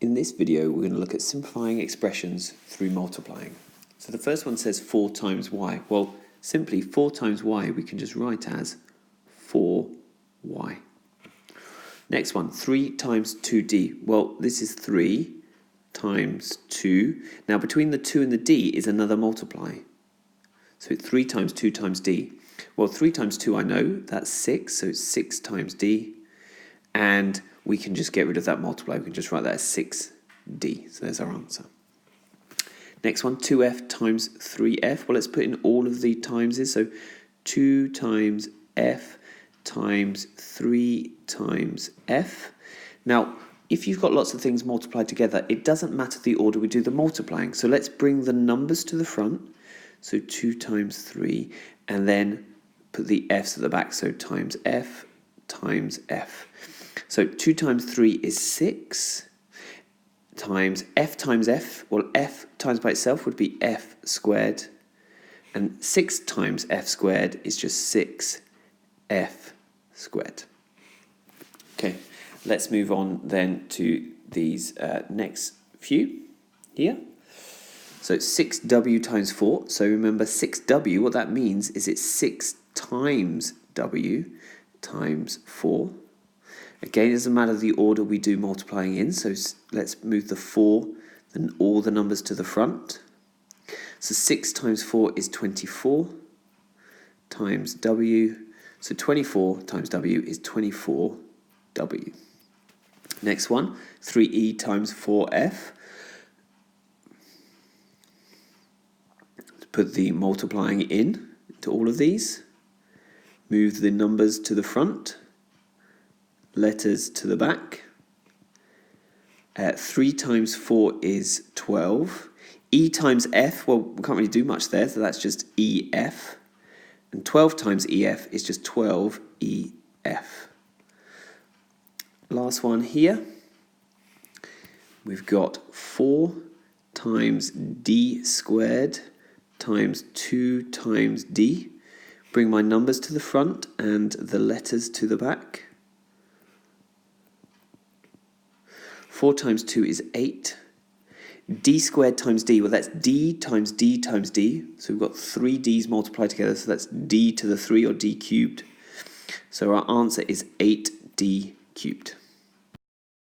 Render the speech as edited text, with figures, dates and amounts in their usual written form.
In this video, we're going to look at simplifying expressions through multiplying. So the first one says 4 times y. Well, simply 4 times y we can just write as 4y. Next one, 3 times 2d. Well, this is 3 times 2. Now, between the 2 and the d is another multiply. So 3 times 2 times d. Well, 3 times 2 I know, that's 6, so it's 6 times d. And we can just get rid of that multiply. We can just write that as 6d. So there's our answer. Next one, 2f times 3f. Well, let's put in all of the timeses. So 2 times f times 3 times f. Now, if you've got lots of things multiplied together, it doesn't matter the order we do the multiplying. So let's bring the numbers to the front. So 2 times 3, and then put the f's at the back. So times f times f. So 2 times 3 is 6 times f. Well, f times by itself would be f squared. And 6 times f squared is just 6f squared. Okay, let's move on then to these next few here. So 6w times 4. So remember 6w, what that means is it's 6 times w times 4. Again, it doesn't matter the order we do multiplying in, so let's move the 4, then all the numbers to the front. So 6 times 4 is 24 times w. So 24 times w is 24w. Next one, 3e times 4f. Let's put the multiplying in to all of these. Move the numbers to the front. Letters to the back. 3 times 4 is 12. E times f, well, we can't really do much there, so that's just EF. And 12 times EF is just 12EF. Last one here. We've got 4 times d squared times 2 times d. Bring my numbers to the front and the letters to the back. 4 times 2 is 8. D squared times d, well, that's d times d times d. So we've got 3 d's multiplied together, so that's d to the 3 or d cubed. So our answer is 8d cubed.